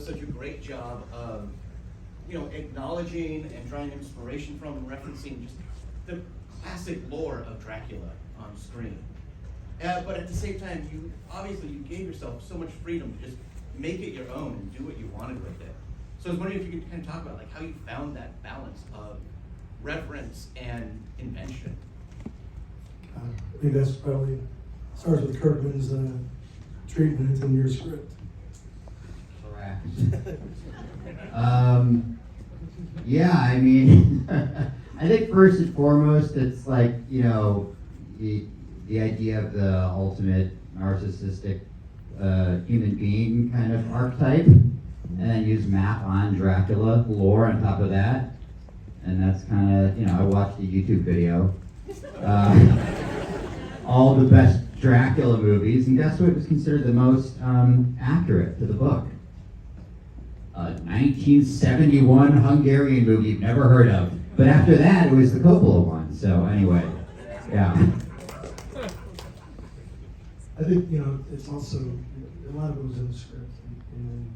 does such a great job of, you know, acknowledging and drawing inspiration from and referencing just the classic lore of Dracula on screen. But at the same time, you gave yourself so much freedom to just make it your own and do what you wanted with it. So I was wondering if you could kind of talk about like how you found that balance of reverence and invention. I think that's probably starts with Kirkman's treatment in your script. Correct. Yeah, I mean, I think first and foremost, it's like, you know, the idea of the ultimate narcissistic human being kind of archetype, and then use map on Dracula lore on top of that, and that's kind of, you know, I watched a YouTube video, all the best Dracula movies, and guess what was considered the most accurate to the book? 1971 Hungarian movie you've never heard of, but after that it was the Coppola one. So anyway, yeah. I think, you know, it's also, a lot of it was in the script, and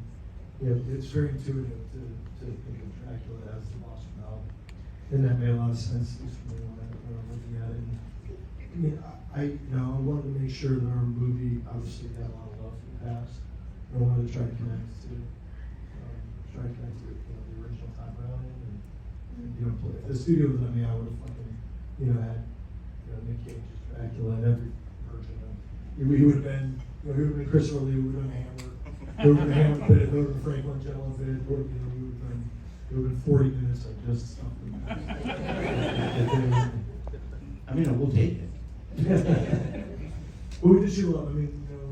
you know, it's very intuitive to think of Dracula as the monster novel, and that made a lot of sense, at least for me when I'm looking at it. And, I mean, I wanted to make sure that our movie obviously had a lot of love for the past. I wanted to try to connect to the original time around it, and you know, if the studio was on me, I would have fucking, you know, had McKay as Dracula and every version of. He would have been, he would have been Christopher Lee, we would have been Hammer, we would have been Hammer bit, we would have been Frank Langella bit, or we would have been 40 minutes of just stuff. I mean, we'll take it. But we did shoot a lot. I mean, you know,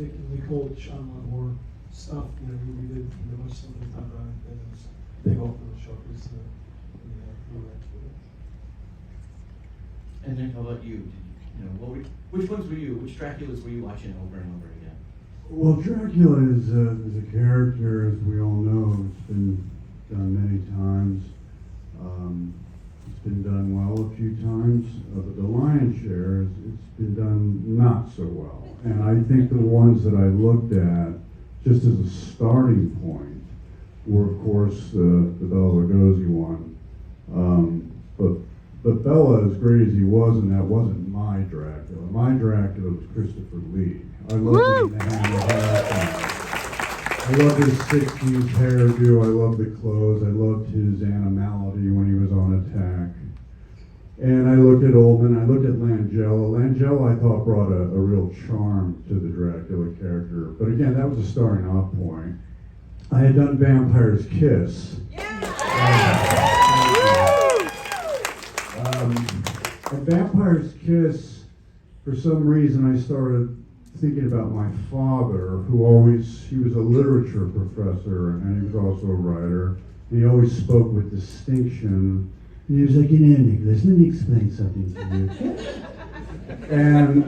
Nick and Nicole shot a lot of more stuff. You know, we did much stuff with time around, and it was big off for the show. Was And then how about you? You know, which ones were you? Which Draculas were you watching over and over again? Well, Dracula is a character, as we all know. It's been done many times. It's been done well a few times, but the lion's share, it's been done not so well. And I think the ones that I looked at, just as a starting point, were of course the Bela Lugosi one. But Bela, as great as he was, and that wasn't my Dracula. My Dracula was Christopher Lee. I loved him in the Hammer haircut. I loved his 60s hairdo. I loved the clothes. I loved his animality when he was on attack. And I looked at Oldman. I looked at Langella. Langella, I thought, brought a real charm to the Dracula character. But again, that was a starting off point. I had done Vampire's Kiss. And Vampire's Kiss, for some reason, I started thinking about my father, he was a literature professor, and he was also a writer. And he always spoke with distinction. And he was like, Nicolas, let me explain something to you.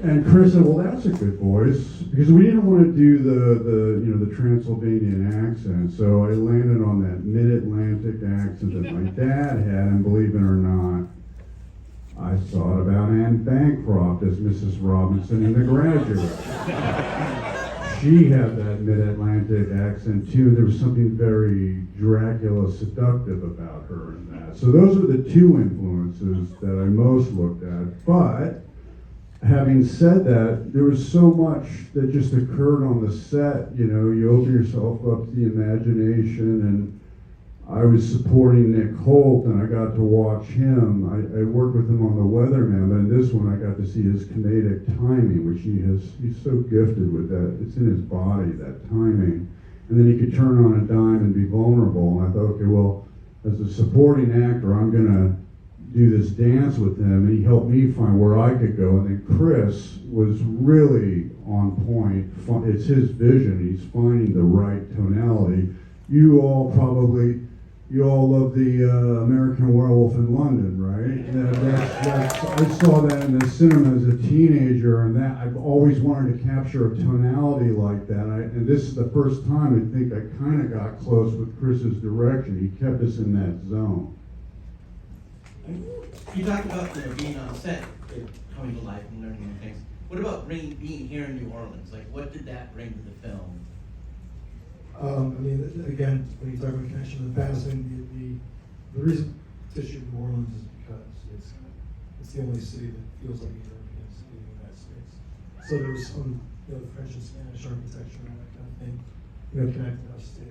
And Chris said, well, that's a good voice, because we didn't want to do the Transylvanian accent, so I landed on that mid-Atlantic accent that my dad had, and believe it or not, I thought about Anne Bancroft as Mrs. Robinson in The Graduate. She had that mid-Atlantic accent too. There was something very Dracula seductive about her in that. So those are the two influences that I most looked at. But having said that, there was so much that just occurred on the set. You know, you open yourself up to the imagination, and I was supporting Nick Holt, and I got to watch him. I worked with him on The Weatherman, but in this one I got to see his comedic timing, which he's so gifted with that. It's in his body, that timing. And then he could turn on a dime and be vulnerable. And I thought, okay, well, as a supporting actor, I'm gonna do this dance with him, and he helped me find where I could go. And then Chris was really on point. It's his vision. He's finding the right tonality. You all love the American Werewolf in London, right? I saw that in the cinema as a teenager, and that I've always wanted to capture a tonality like that. And this is the first time I think I kind of got close with Chris's direction. He kept us in that zone. You talked about being on set, coming to life and learning new things. What about being here in New Orleans? Like, what did that bring to the film? I mean, again, when you talk about connection to the past, I mean, the reason to shoot New Orleans is because it's the only city that feels like a European city in the United States. So there was some, you know, the French and Spanish architecture and that kind of thing, you know, connected us to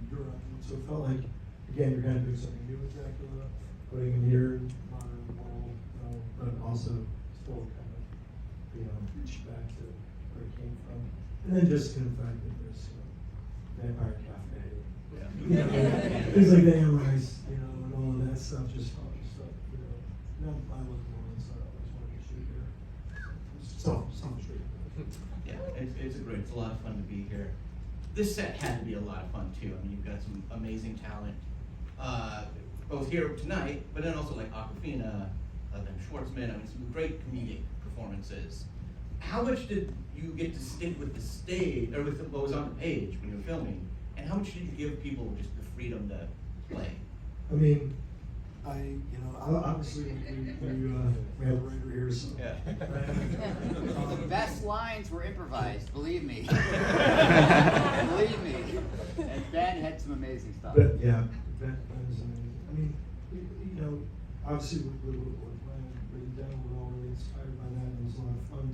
Europe. And so it felt like, again, you're kind of doing something new with Dracula, putting him here, modern world, you know, but also still kind of, you know, reach back to where it came from. And then just, you know, the fact that there's, you know, Vampire Cafe, you know, things like that, rice, you know, and all of that stuff, just fun stuff, you know. Now, I love New Orleans, so I always wanted to shoot here. Self-street. Yeah, it's great. It's a lot of fun to be here. This set had to be a lot of fun too. I mean, you've got some amazing talent, both here tonight, but then also like Aquafina, then Schwartzman. I mean, some great comedic performances. How much did you get to stick with the stage, or with what was on the page when you were filming? And how much did you give people just the freedom to play? I mean, obviously, we have a writer here, so. Yeah. The best lines were improvised, believe me. Believe me. And Ben had some amazing stuff. But, yeah, that was amazing. I mean, you know, obviously, we're written down, we're all really inspired by that, and it was a lot of fun.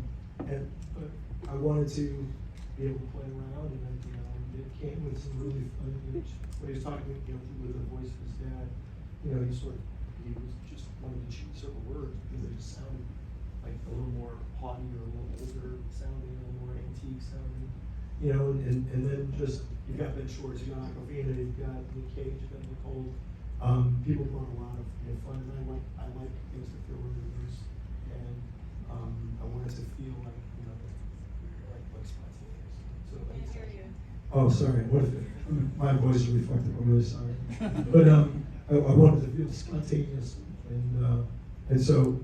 But I wanted to be able to play around, and then, you know, it came with some really fun, when he was talking, you know, with the voice of his dad, you know, he was just wanted to choose certain words because they just sounded like a little more haughty or a little older sounding, a little more antique sounding, you know, and then just, you've got Ben Schwartz, you've got Aquafina, you've got McKay, you've got Nicole. People brought a lot of, you know, fun, and I like things that feel really loose, and I wanted to feel like, you know, like spontaneous. So Can't hear you. Oh, sorry. What if my voice is reflective? I'm really sorry. But I wanted to feel spontaneous, and so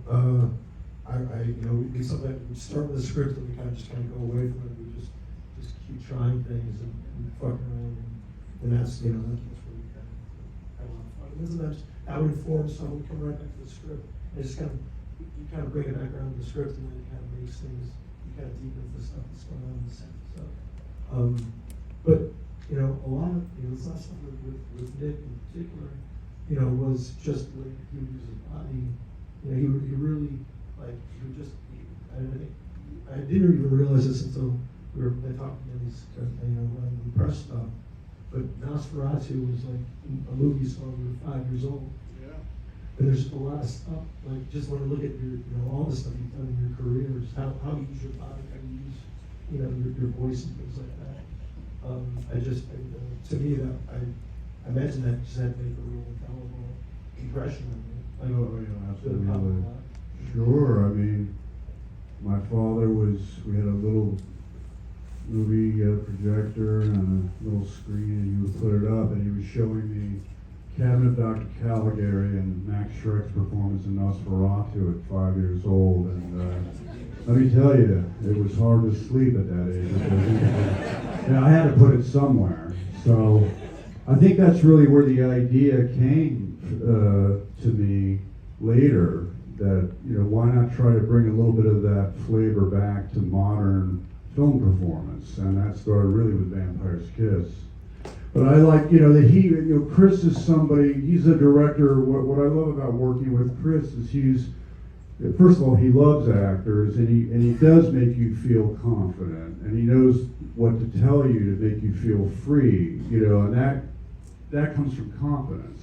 I you know, we sometimes we start with a script and we kind of go away from it. We just keep trying things and fucking around, and that's, you know, that's where we kind of have a lot of fun. And sometimes that would inform some. We come right back to the script and just kind of you kind of bring it back around to the script, and then it kind of makes things, you kind of deepen the stuff that's going on in the set. So. But, you know, a lot of, you know, this last stuff with Nick in particular, you know, was just the way he would use his body. You know, he really, like, he would just, I didn't even realize this until we were talking in these, you know, the press stuff. But Nosferatu was like a movie song when we were 5 years old. Yeah. And there's a lot of stuff, like, just want to look at your, you know, all the stuff you've done in your career, just how you use your body, how you use, you know, your voice and things like that. To me, that I imagine that just had to make a real indelible impression on me. Like, Oh, yeah, to the public. absolutely. Sure, I mean, my father we had a little movie projector and a little screen, and he would put it up, and he was showing me Cabinet of Dr. Caligari and Max Schreck's performance in Nosferatu at 5 years old, and let me tell you, it was hard to sleep at that age. Yeah, I had to put it somewhere. So I think that's really where the idea came to me later, that, you know, why not try to bring a little bit of that flavor back to modern film performance, and that started really with Vampire's Kiss. But I like, you know, that he, you know, Chris is somebody, he's a director. What I love about working with Chris is first of all, he loves actors, and he does make you feel confident, and he knows what to tell you to make you feel free, you know, and that comes from confidence.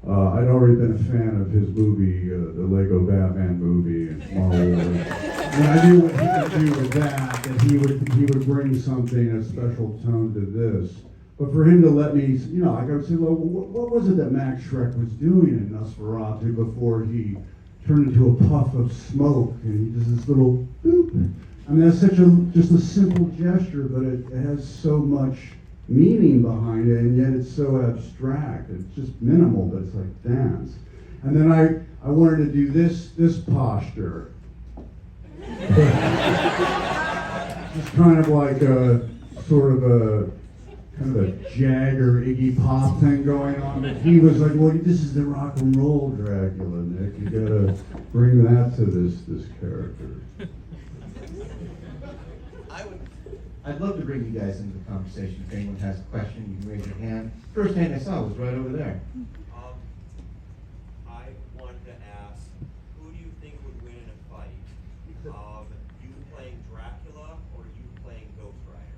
I'd already been a fan of his movie, the Lego Batman movie, and Marvel, and I knew what he could do with that he would bring something, a special tone to this. But for him to let me, you know, I would say, well, what was it that Max Schreck was doing in Nosferatu before he turned into a puff of smoke, and he does this little boop. I mean, that's just a simple gesture, but it has so much meaning behind it, and yet it's so abstract. It's just minimal, but it's like dance. And then I wanted to do this posture. Just kind of like a sort of a kind of a Jagger, Iggy Pop thing going on. But he was like, well, this is the rock and roll Dracula, Nick. You gotta bring that to this character. I'd love to bring you guys into the conversation. If anyone has a question, you can raise your hand. First hand I saw was right over there. I wanted to ask, who do you think would win in a fight? You playing Dracula or you playing Ghost Rider?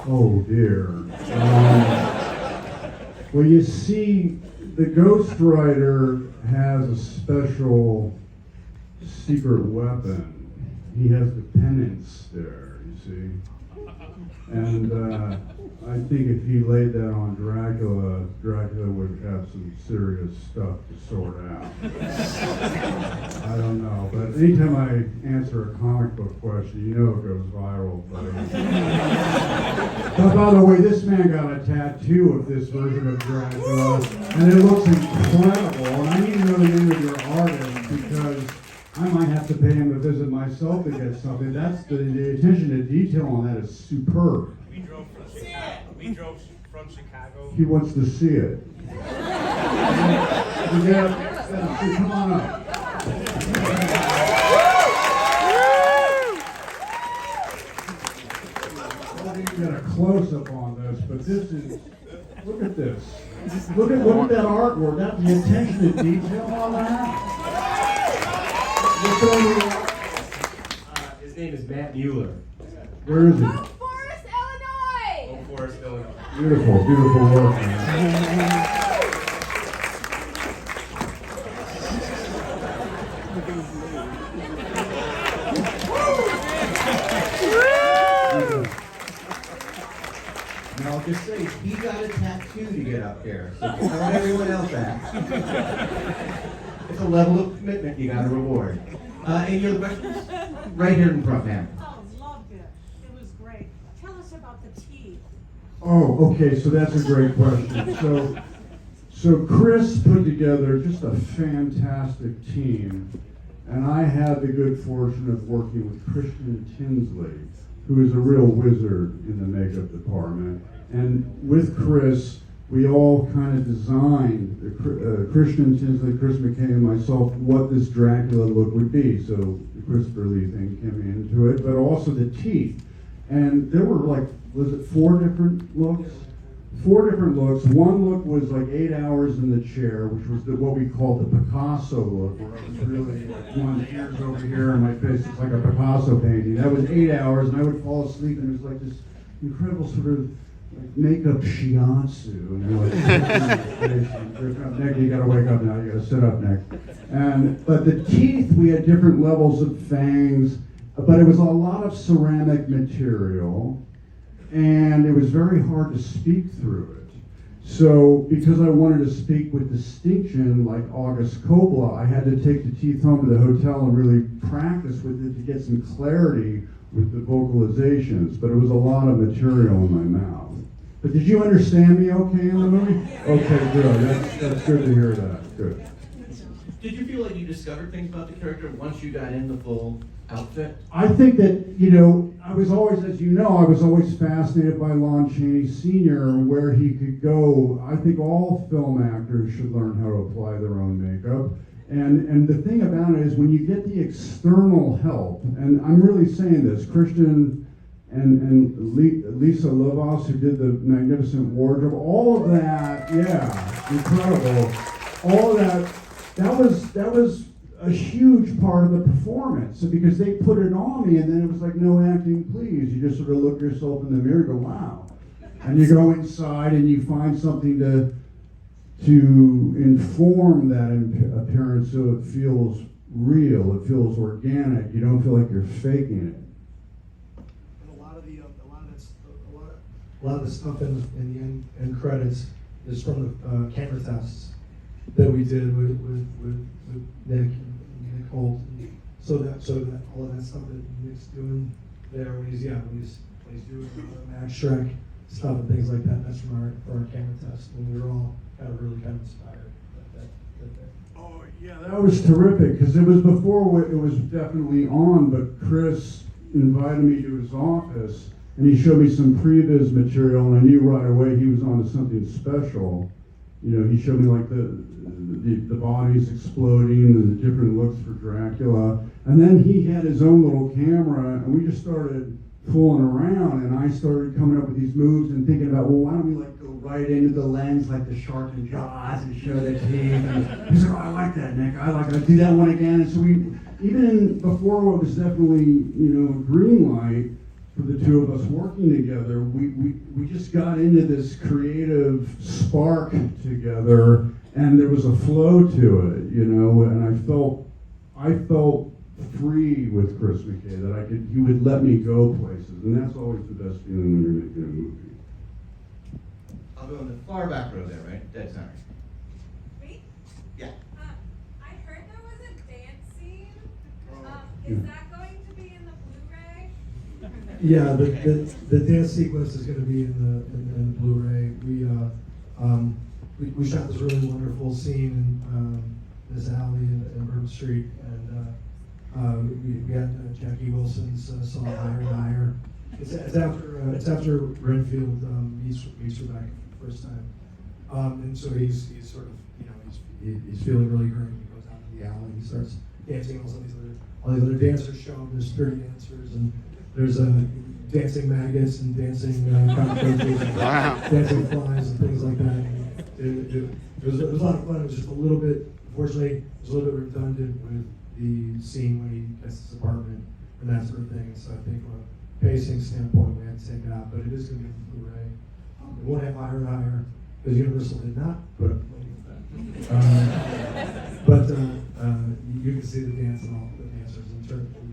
Oh dear. Well, you see, the Ghost Rider has a special secret weapon. He has the penance there, you see. And I think if he laid that on Dracula, Dracula would have some serious stuff to sort out. I don't know, but anytime I answer a comic book question, you know it goes viral, buddy. But by the way, this man got a tattoo of this version of Dracula, and it looks incredible. And I need to know the name of your artist because I might have to pay him a visit myself to get something. That's the attention to detail on that is superb. We drove from Chicago. He wants to see it. Yeah, come on up. Well, we can get a close-up on this, but this is, look at this. Look at that artwork, that the attention to detail on that. His name is Matt Mueller. Where is he? Oak Forest, Illinois! Oak Forest, Illinois. Beautiful, beautiful work, man. And I'll just say, he got a tattoo to get up there, so tell everyone else that. It's a level of commitment you gotta reward. Any other questions? Right here in front, ma'am. Oh, loved it. It was great. Tell us about the tea. Oh, okay, so that's a great question. So Chris put together just a fantastic team, and I had the good fortune of working with Christian Tinsley, who is a real wizard in the makeup department. And with Chris, we all kind of designed, Christian Tinsley, Chris McKay, and myself, what this Dracula look would be. So the Christopher Lee thing came into it, but also the teeth. And there were like, was it 4 different looks? 4 different looks. One look was like 8 hours in the chair, which was what we called the Picasso look, where I was really like one ears over here and my face is like a Picasso painting. That was 8 hours, and I would fall asleep, and it was like this incredible sort of like makeup shiatsu, and you're like, Nick, you gotta wake up now, you gotta sit up, Nick. But the teeth, we had different levels of fangs, but it was a lot of ceramic material, and it was very hard to speak through it. So, because I wanted to speak with distinction, like August Kobla, I had to take the teeth home to the hotel and really practice with it to get some clarity with the vocalizations, but it was a lot of material in my mouth. But did you understand me okay in the movie? Okay, good. That's good to hear that. Good. Did you feel like you discovered things about the character once you got in the full outfit? I think that, I was always, as you know, I was always fascinated by Lon Chaney Sr. and where he could go. I think all film actors should learn how to apply their own makeup. And the thing about it is when you get the external help, and I'm really saying this, Christian and Lisa Lovas, who did the magnificent wardrobe, all of that, yeah, incredible. All of that was a huge part of the performance, because they put it on me, and then it was like, no acting, please. You just sort of look yourself in the mirror and go, wow. And you go inside and you find something to inform that appearance so it feels real, it feels organic. You don't feel like you're faking it. A lot of the stuff in the end credits is from the camera tests that we did with Nick and Nicole. So that all of that stuff that Nick's doing there when he's doing Max Shrek stuff and things like that. That's from our camera test, and we were all kind of inspired. Oh yeah, that was terrific, because it was before it was definitely on, but Chris invited me to his office and he showed me some previs material, and I knew right away he was onto something special. He showed me like the bodies exploding and the different looks for Dracula, And then he had his own little camera, and we just started fooling around, and I started coming up with these moves and thinking about, well, why don't we like go right into the lens like the shark in Jaws and show the teeth? And he's like, oh, I like that, Nick. I like it. Do that one again. And so we, even before what was definitely, green light for the two of us working together, we just got into this creative spark together, and there was a flow to it, and I felt free with Chris McKay, that he would let me go places, and that's always the best feeling when you're making a movie. I'll go in the far back row there, right? Dead center. Me? Yeah. I heard there was a dance scene. Is that going to be in the Blu-ray? Yeah, the dance sequence is going to be in the Blu-ray. We shot this really wonderful scene in this alley in Bourbon Street, and we had Jackie Wilson's song "Higher and Higher." It's after Renfield meets Rebecca for the first time, and so he's sort of he's feeling really great. He goes out to the alley, he starts dancing. All these other dancers show him. There's 30 dancers, and there's dancing maggots and dancing cockroaches, and dancing flies and things like that. It was a lot of fun. It was just a little bit, unfortunately, it was a little bit redundant with the scene when he gets his apartment and that sort of thing. So I think from a pacing standpoint, we had to take it out, but it is going to be on Blu-ray. It won't have Higher and Higher because Universal did not put up money with that. But you can see the dance and all the dancers and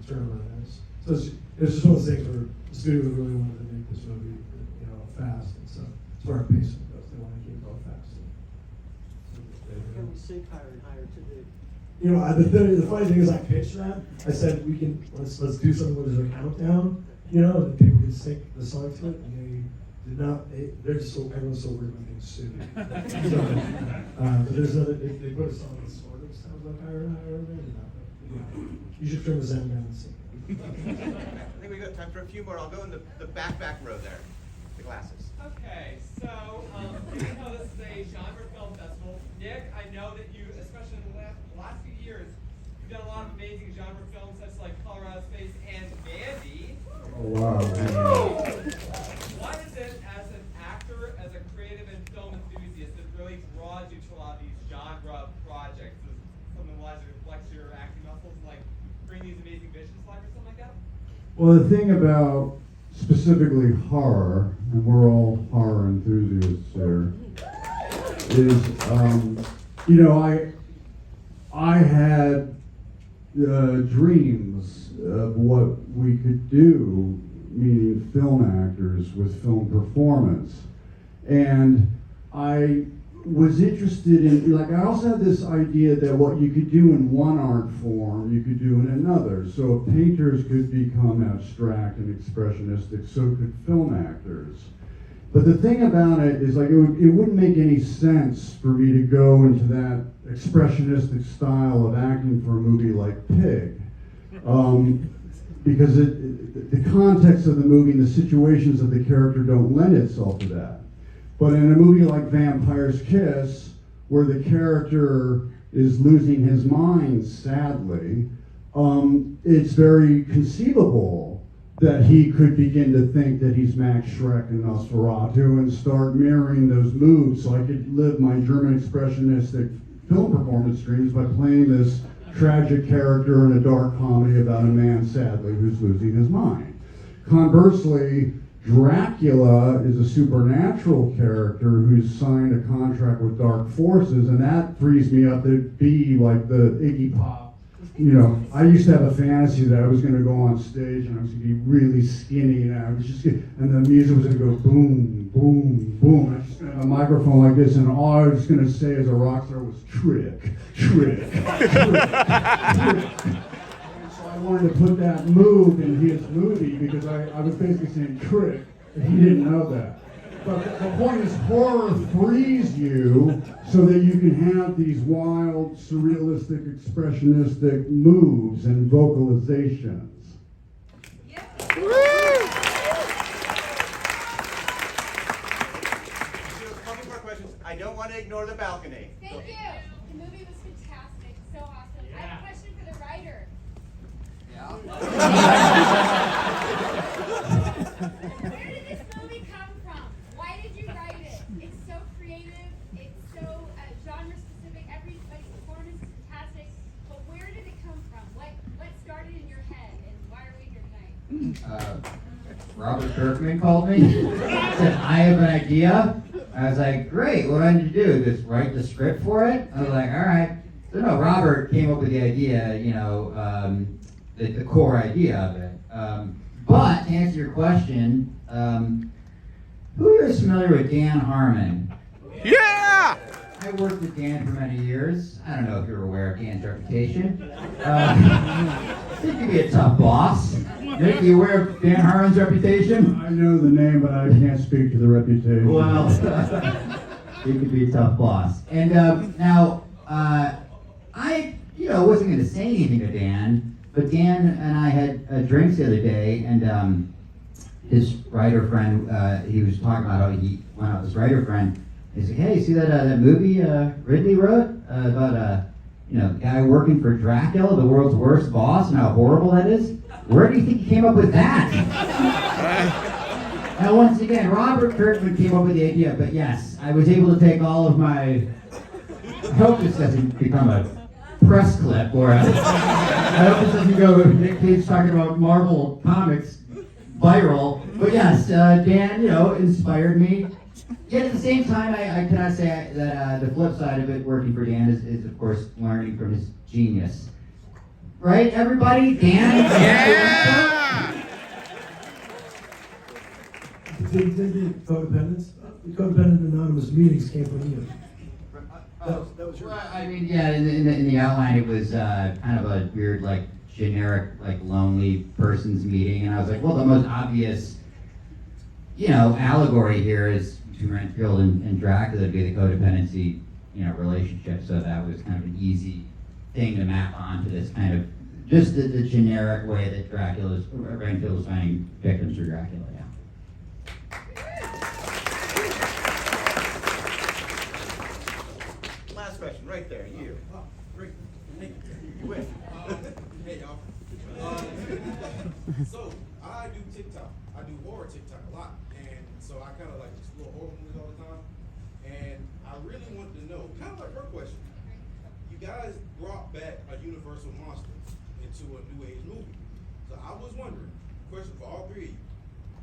turn around this. So it's just one of those things where the studio really wanted to make this movie, fast, and so as far as pacing goes, they want to keep it all fast. Can we sync Higher and Higher to the? The funny thing is, I pitched that. I said let's do something where there's a countdown, and people can sync the song to it, and they did not. They're just everyone's so weird when things suit. So, but there's they put a song that sort of sounds like Higher and Higher, maybe not. But, you should turn the sound down and sing. I think we got time for a few more. I'll go in the back row there. The glasses. Okay, so you know this is a genre film festival. Nick, I know that you, especially in the last few years, you've done a lot of amazing genre films such like Colorado Space and Mandy. Oh, wow. What is it as an actor, as a creative and film enthusiast that really draws you to a lot of these genre projects? Is something that reflects your acting muscles and like bring these amazing visions to life or something like that? Well, the thing about specifically horror, and we're all horror enthusiasts here, is, I had dreams of what we could do, meaning film actors with film performance. And I was interested in, I also had this idea that what you could do in one art form, you could do in another. So painters could become abstract and expressionistic, so could film actors. But the thing about it is, it wouldn't make any sense for me to go into that expressionistic style of acting for a movie like Pig. Because the context of the movie and the situations of the character don't lend itself to that. But in a movie like Vampire's Kiss, where the character is losing his mind, sadly, it's very conceivable that he could begin to think that he's Max Schreck and Nosferatu and start mirroring those moves, so I could live my German expressionistic film performance dreams by playing this tragic character in a dark comedy about a man, sadly, who's losing his mind. Conversely, Dracula is a supernatural character who's signed a contract with dark forces, and that frees me up to be like the Iggy Pop. I used to have a fantasy that I was going to go on stage and I was going to be really skinny, and the music was going to go boom, boom, boom. I was just going to have a microphone like this, and all I was going to say as a rock star was trick, trick, trick, trick. I wanted to put that move in his movie because I was basically saying trick, and he didn't know that. But the point is, horror frees you so that you can have these wild, surrealistic, expressionistic moves and vocalizations. Yeah. Couple more questions. I don't want to ignore the balcony. Thank you. The movie was fantastic. So awesome. I have a question for the writer. Robert Kirkman called me, said, I have an idea. I was like, great, what do I need to do? Just write the script for it? I was like, all right. So no, Robert came up with the idea, the core idea of it. But to answer your question, who here is familiar with Dan Harmon? Yeah! I worked with Dan for many years. I don't know if you're aware of Dan's reputation. He could be a tough boss. Nick, you aware of Dan Harmon's reputation? I know the name, but I can't speak to the reputation. Well, he could be a tough boss. And now, I wasn't going to say anything to Dan, but Dan and I had drinks the other day, and his writer friend, he was talking about how he went out with his writer friend. He said, hey, see that movie Ridley wrote about a guy working for Dracula, the world's worst boss, and how horrible that is? Where do you think he came up with that? Now, once again, Robert Kirkman came up with the idea, but yes, I was able to take all of my... I hope this doesn't become a press clip, or I hope this doesn't go Nick Cage talking about Marvel Comics viral. But yes, Dan, inspired me. Yet at the same time, I cannot say that the flip side of it, working for Dan, is of course learning from his genius. Right, everybody? Dan? Yeah! The codependence? The codependent anonymous meetings came from you. That was your... Well, I mean, yeah, in the outline, it was kind of a weird, generic, lonely person's meeting. And I was like, well, the most obvious, allegory here is between Renfield and Dracula would be the codependency, relationship. So that was kind of an easy thing to map onto this kind of, just the generic way that Renfield was finding victims for Dracula, yeah. Last question, right there, you. Oh, great. Thank you. With. Hey, y'all. So, I do TikTok. I do horror TikTok a lot. And so I kind of explore horror movies all the time. And I really want to know, kind of like her question, you guys brought back a Universal monster into a new age movie. So I was wondering, question for all three of you,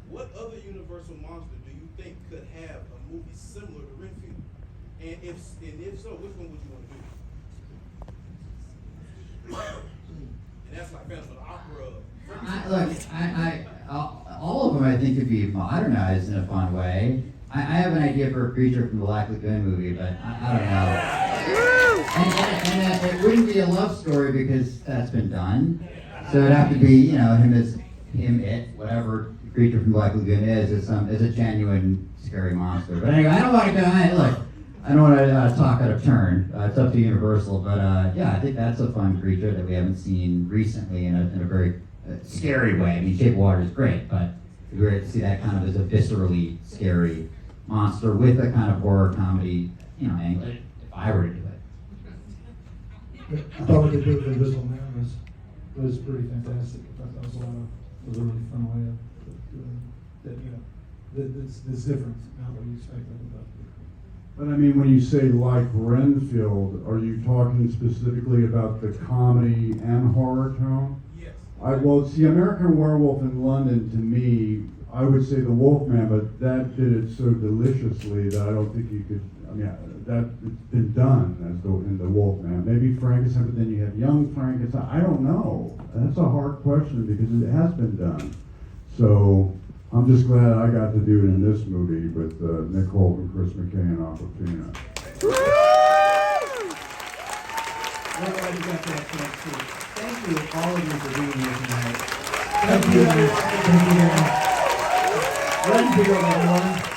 what other Universal monster do you think could have a movie similar to Renfield? And if so, which one would you want to do? And that's like Phantom of the Opera. All of them I think could be modernized in a fun way. I have an idea for a creature from the Black Lagoon movie, but I don't know. And it wouldn't be a love story because that's been done. So it'd have to be, whatever creature from Black Lagoon is a genuine scary monster. But anyway, I don't want to go. I don't want to talk out of turn. It's up to Universal, but I think that's a fun creature that we haven't seen recently in a very scary way. I mean, Shape of Water is great, but it'd be great to see that kind of as a viscerally scary monster with a kind of horror comedy, angle. If I were to do it. I thought what they did with Invisible Man was pretty fantastic. I thought that was a really fun way of doing that. It's different, not what you expected about it. But I mean, when you say like Renfield, are you talking specifically about the comedy and horror tone? Yes. Well, see, American Werewolf in London, to me, I would say the Wolfman, but that did it so deliciously that I don't think you could, that it's been done in the Wolfman. Maybe Frankenstein, but then you have young Frankenstein. I don't know. That's a hard question because it has been done. So I'm just glad I got to do it in this movie with Nick Holt and Chris McKay and Prytania. We're glad you got that chance too. Thank you, all of you, for being here tonight. Thank you. Renfield, everyone.